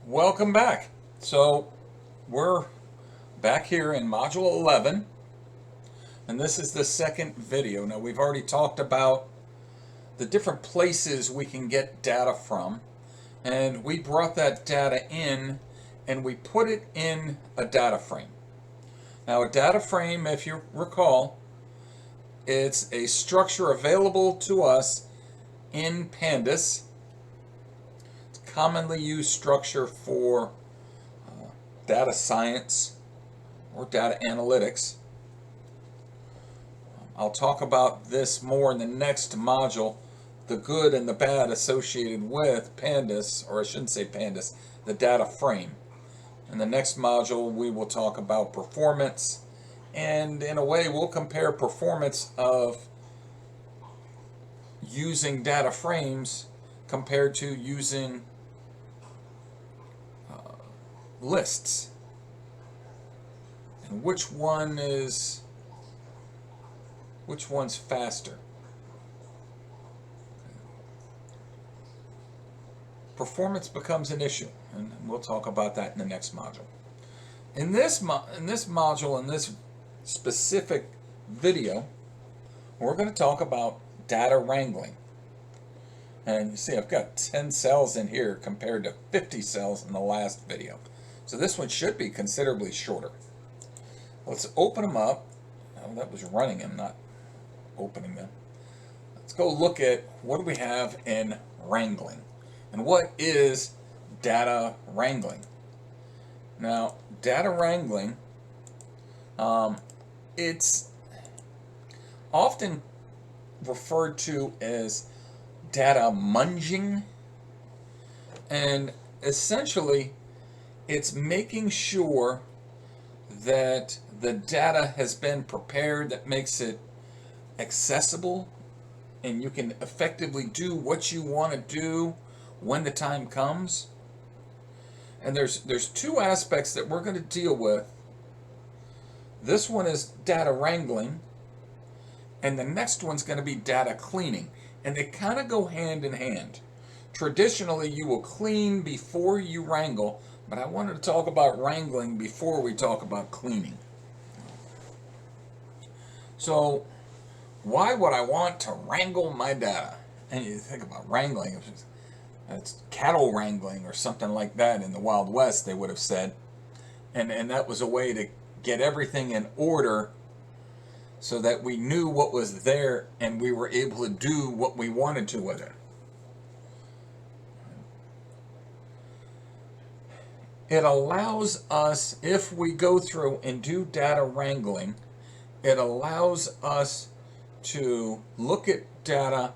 Welcome back. So we're back here in module 11, and this is the second video. Now we've already talked about the different places we can get data from, and we brought that data in and we put it in a data frame. Now a data frame, if you recall, it's a structure available to us in Pandas. It's a commonly used structure for data science or data analytics. I'll talk about this more in the next module, the good and the bad associated with Pandas, or I shouldn't say Pandas, the data frame. In the next module, we will talk about performance, and in a way, we'll compare performance of using data frames compared to using lists. And which one's faster? Performance becomes an issue, and we'll talk about that in the next module. In this module, in this specific video, we're going to talk about data wrangling. And you see I've got 10 cells in here compared to 50 cells in the last video. So this one should be considerably shorter. Let's open them up. Oh, that was running them, not opening them. Let's go look at what do we have in wrangling. And what is data wrangling? Now, data wrangling, it's often referred to as data munging, and essentially it's making sure that the data has been prepared that makes it accessible and you can effectively do what you want to do when the time comes. And there's two aspects that we're going to deal with. This one is data wrangling, and the next one's going to be data cleaning, and they kind of go hand in hand. Traditionally, you will clean before you wrangle, but I wanted to talk about wrangling before we talk about cleaning. So, why would I want to wrangle my data? And you think about wrangling, it's cattle wrangling or something like that in the Wild West, they would have said. And that was a way to get everything in order so that we knew what was there and we were able to do what we wanted to with it. It allows us, if we go through and do data wrangling, it allows us to look at data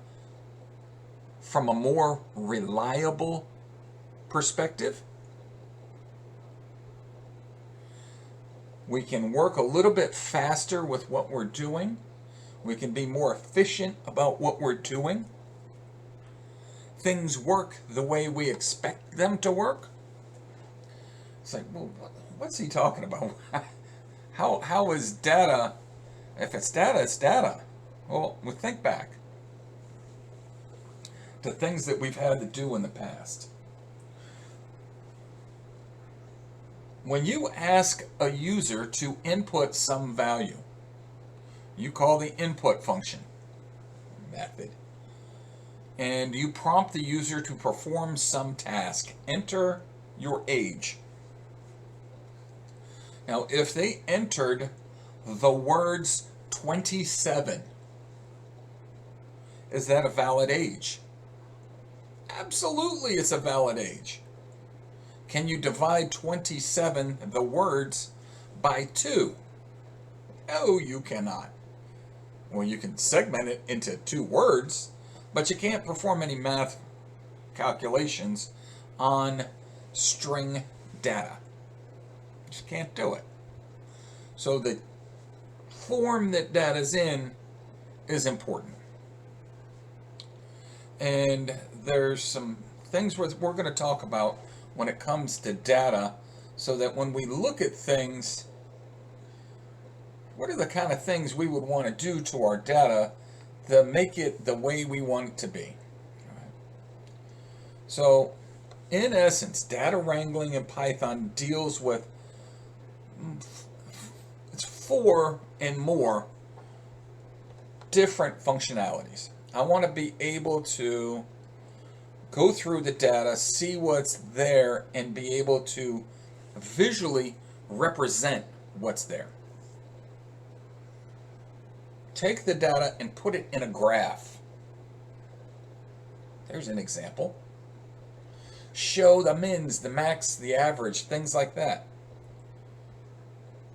from a more reliable perspective. We can work a little bit faster with what we're doing. We can be more efficient about what we're doing. Things work the way we expect them to work. It's like, well, what's he talking about? How is data, if it's data, it's data. Well, we think back to things that we've had to do in the past. When you ask a user to input some value, you call the input function method, and you prompt the user to perform some task. Enter your age. Now, if they entered the words 27, is that a valid age? Absolutely, it's a valid age. Can you divide 27, the words, by 2? No, you cannot. Well, you can segment it into 2 words, but you can't perform any math calculations on string data. You just can't do it. So the form that data's in is important. And there's some things we're going to talk about when it comes to data, so that when we look at things, what are the kind of things we would want to do to our data to make it the way we want it to be? So in essence, data wrangling in Python deals with it's 4 and more different functionalities. I want to be able to go through the data, see what's there, and be able to visually represent what's there. Take the data and put it in a graph. There's an example. Show the mins, the max, the average, things like that.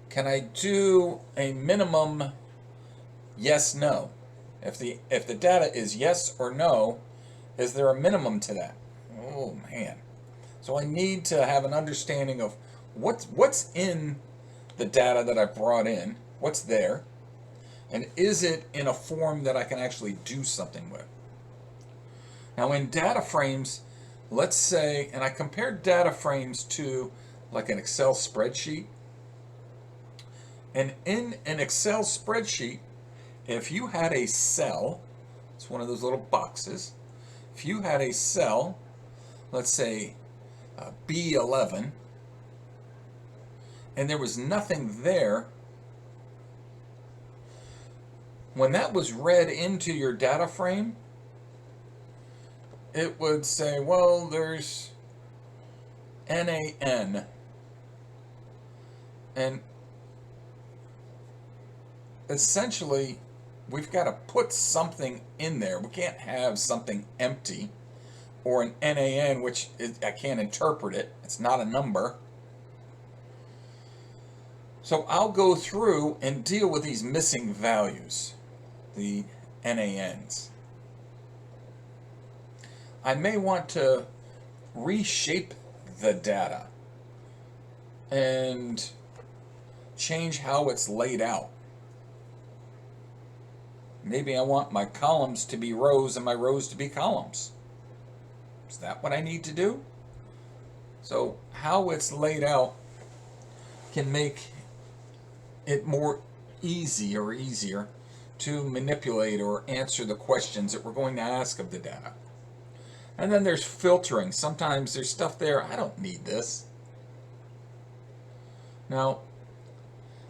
Can I do a minimum yes, no? If the data is yes or no, is there a minimum to that? Oh man. So I need to have an understanding of what's in the data that I brought in, what's there, and is it in a form that I can actually do something with. Now in data frames, let's say, and I compared data frames to like an Excel spreadsheet. And in an Excel spreadsheet, if you had a cell, it's one of those little boxes, if you had a cell, let's say B11, and there was nothing there, when that was read into your data frame, it would say, well, there's NaN, and essentially we've got to put something in there. We can't have something empty, or an NaN, which I can't interpret it. It's not a number. So I'll go through and deal with these missing values, the NaNs. I may want to reshape the data and change how it's laid out. Maybe I want my columns to be rows and my rows to be columns. Is that what I need to do? So how it's laid out can make it more easier to manipulate or answer the questions that we're going to ask of the data. And then there's filtering. Sometimes there's stuff there, I don't need this. Now,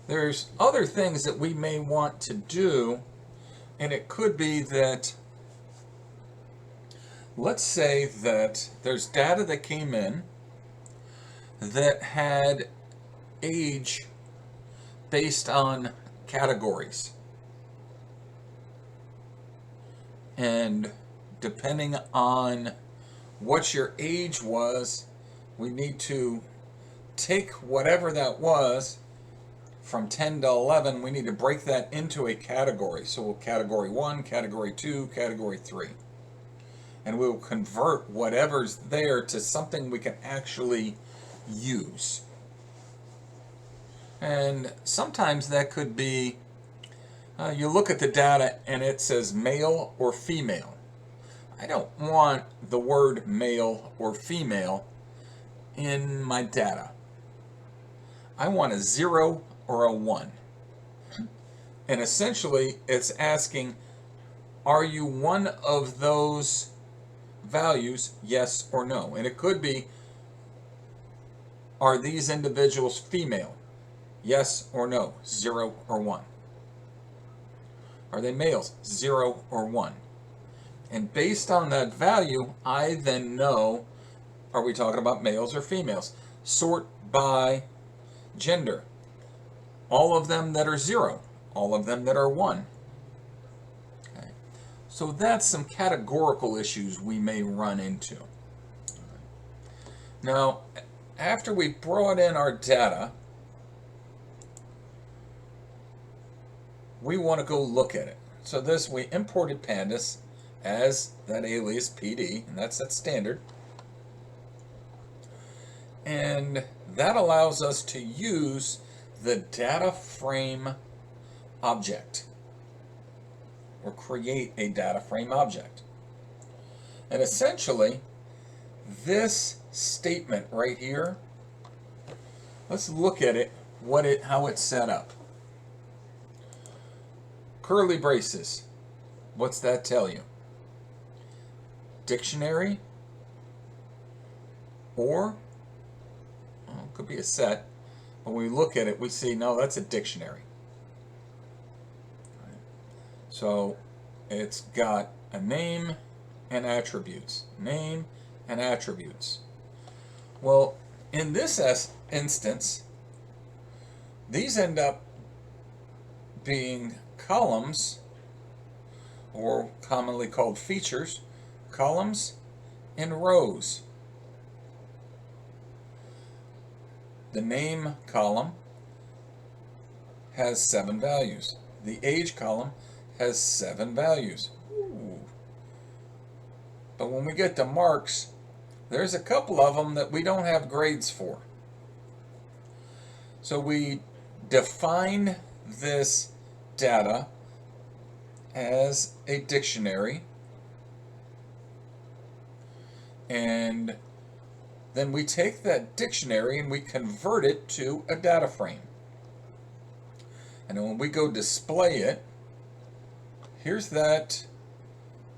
there's other things that we may want to do, and it could be that, let's say that there's data that came in that had age based on categories. And depending on what your age was, we need to take whatever that was from 10 to 11, we need to break that into a category. So category 1, category 2, category 3. And we'll convert whatever's there to something we can actually use. And sometimes that could be, you look at the data and it says male or female. I don't want the word male or female in my data. I want a 0 or a 1. And essentially it's asking, are you one of those values, yes or no? And it could be, are these individuals female? Yes or no, 0 or 1. Are they males? 0 or 1. And based on that value, I then know, are we talking about males or females? Sort by gender. All of them that are 0, all of them that are 1. Okay. So that's some categorical issues we may run into. Now, after we brought in our data, we want to go look at it. So this, we imported pandas as that alias PD, and that's that standard. And that allows us to use the data frame object, or create a data frame object. And essentially, this statement right here, let's look at it, how it's set up. Curly braces, what's that tell you? Dictionary, Or, well, it could be a set. When we look at it, we see, no, that's a dictionary. So it's got a name and attributes. Name and attributes. Well, in this instance, these end up being columns, or commonly called features, columns and rows. The name column has 7 values. The age column has 7 values. Ooh. But when we get to marks, there's a couple of them that we don't have grades for. So we define this data as a dictionary, and then we take that dictionary and we convert it to a data frame. And then when we go display it, here's that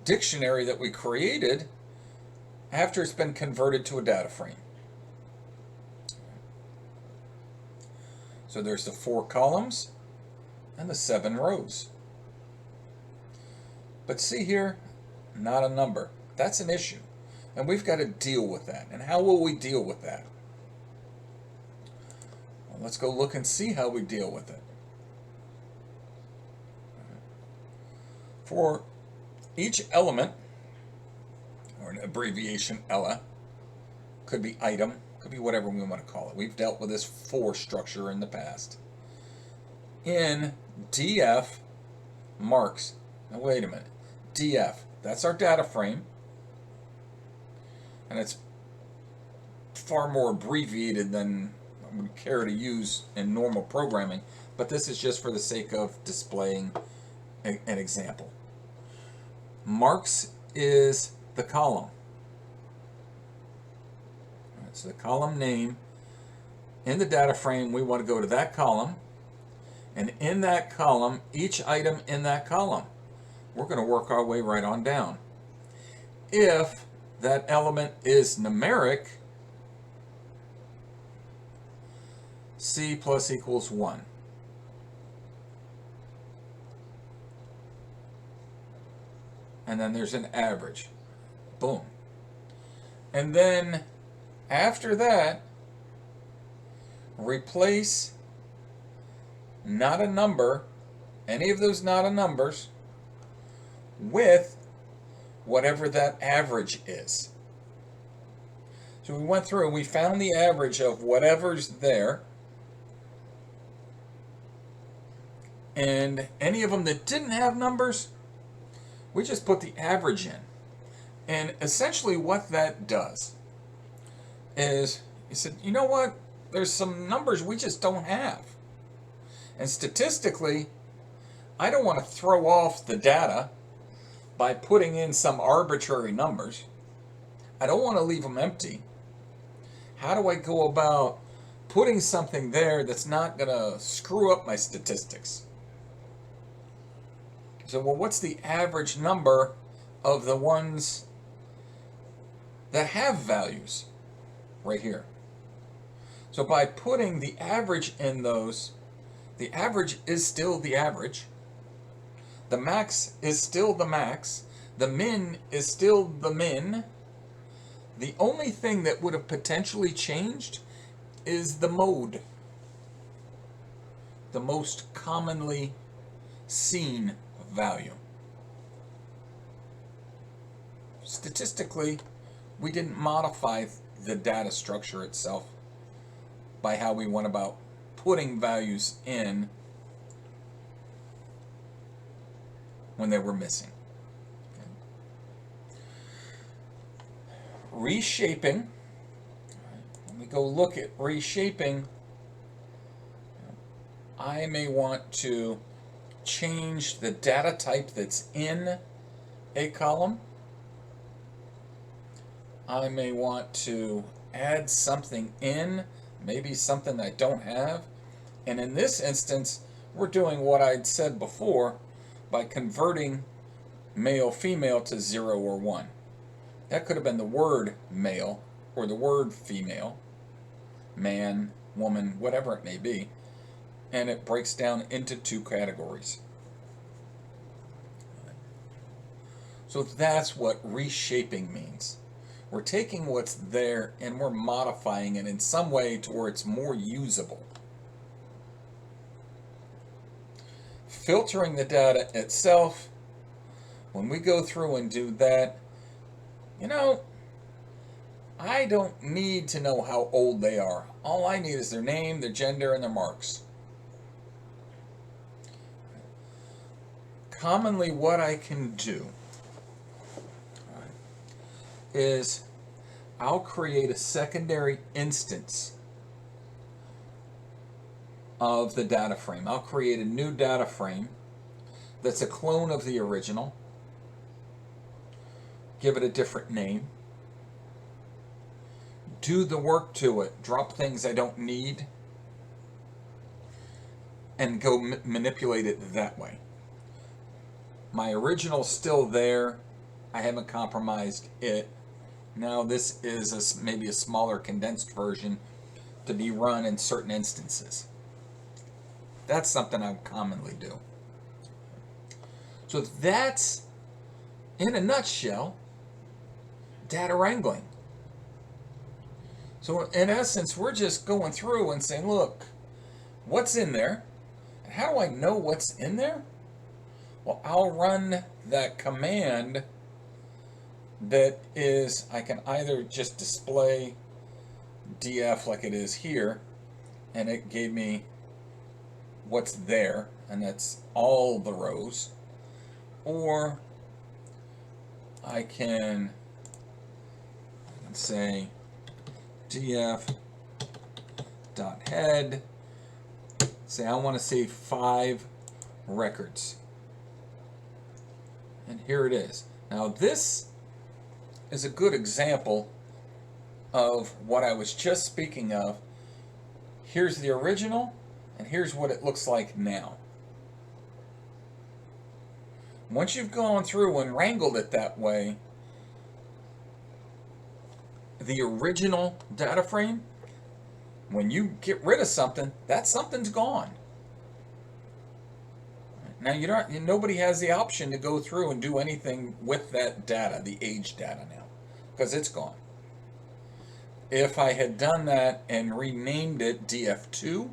dictionary that we created after it's been converted to a data frame. So there's the 4 columns and the 7 rows. But see here, not a number. That's an issue. And we've got to deal with that. And how will we deal with that? Well, let's go look and see how we deal with it. For each element, or an abbreviation ELA, could be item, could be whatever we want to call it. We've dealt with this for structure in the past. In DF marks, now wait a minute, DF, that's our data frame, and it's far more abbreviated than I would care to use in normal programming, but this is just for the sake of displaying an example. Marks is the column. It's the column name. In the data frame, we want to go to that column, and in that column, each item in that column, we're going to work our way right on down. If that element is numeric, C plus equals 1. And then there's an average. Boom. And then after that, replace not a number, any of those not a numbers, with whatever that average is. So we went through and we found the average of whatever's there. And any of them that didn't have numbers, we just put the average in. And essentially what that does is, you said, you know what? There's some numbers we just don't have. And statistically, I don't want to throw off the data by putting in some arbitrary numbers. I don't want to leave them empty. How do I go about putting something there that's not going to screw up my statistics? So, well, what's the average number of the ones that have values? Right here. So by putting the average in those, the average is still the average. The max is still the max. The min is still the min. The only thing that would have potentially changed is the mode. The most commonly seen value. Statistically, we didn't modify the data structure itself by how we went about putting values in when they were missing. Okay. Reshaping. When we go look at reshaping, I may want to change the data type that's in a column. I may want to add something in, maybe something I don't have. And in this instance, we're doing what I'd said before by converting male, female to 0 or 1. That could have been the word male, or the word female, man, woman, whatever it may be, and it breaks down into two categories. So that's what reshaping means. We're taking what's there and we're modifying it in some way to where it's more usable. Filtering the data itself, when we go through and do that, I don't need to know how old they are. All I need is their name, their gender, and their marks. Commonly what I can do is I'll create a secondary instance of the data frame. I'll create a new data frame that's a clone of the original, give it a different name, do the work to it, drop things I don't need, and go manipulate it that way. My original's still there. I haven't compromised it. Now this is maybe a smaller condensed version to be run in certain instances. That's something I commonly do. So that's, in a nutshell, data wrangling. So in essence, we're just going through and saying, look, what's in there? And how do I know what's in there? Well, I'll run that command that is, I can either just display df like it is here, and it gave me what's there, and that's all the rows, or I can say df dot head, say I want to save 5 records, and here it is. Now this is a good example of what I was just speaking of. Here's the original, and here's what it looks like now. Once you've gone through and wrangled it that way, the original data frame, when you get rid of something, that something's gone. Now nobody has the option to go through and do anything with that data, the age data now, because it's gone. If I had done that and renamed it df2,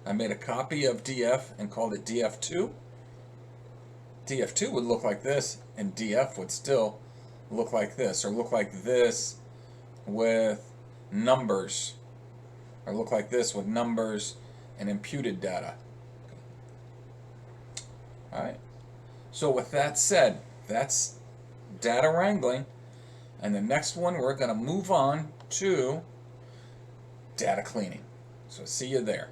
I made a copy of df and called it df2, df2 would look like this, and df would still look like this, or look like this with numbers, or look like this with numbers and imputed data. Alright, so with that said, that's data wrangling, and the next one we're going to move on to data cleaning. So see you there.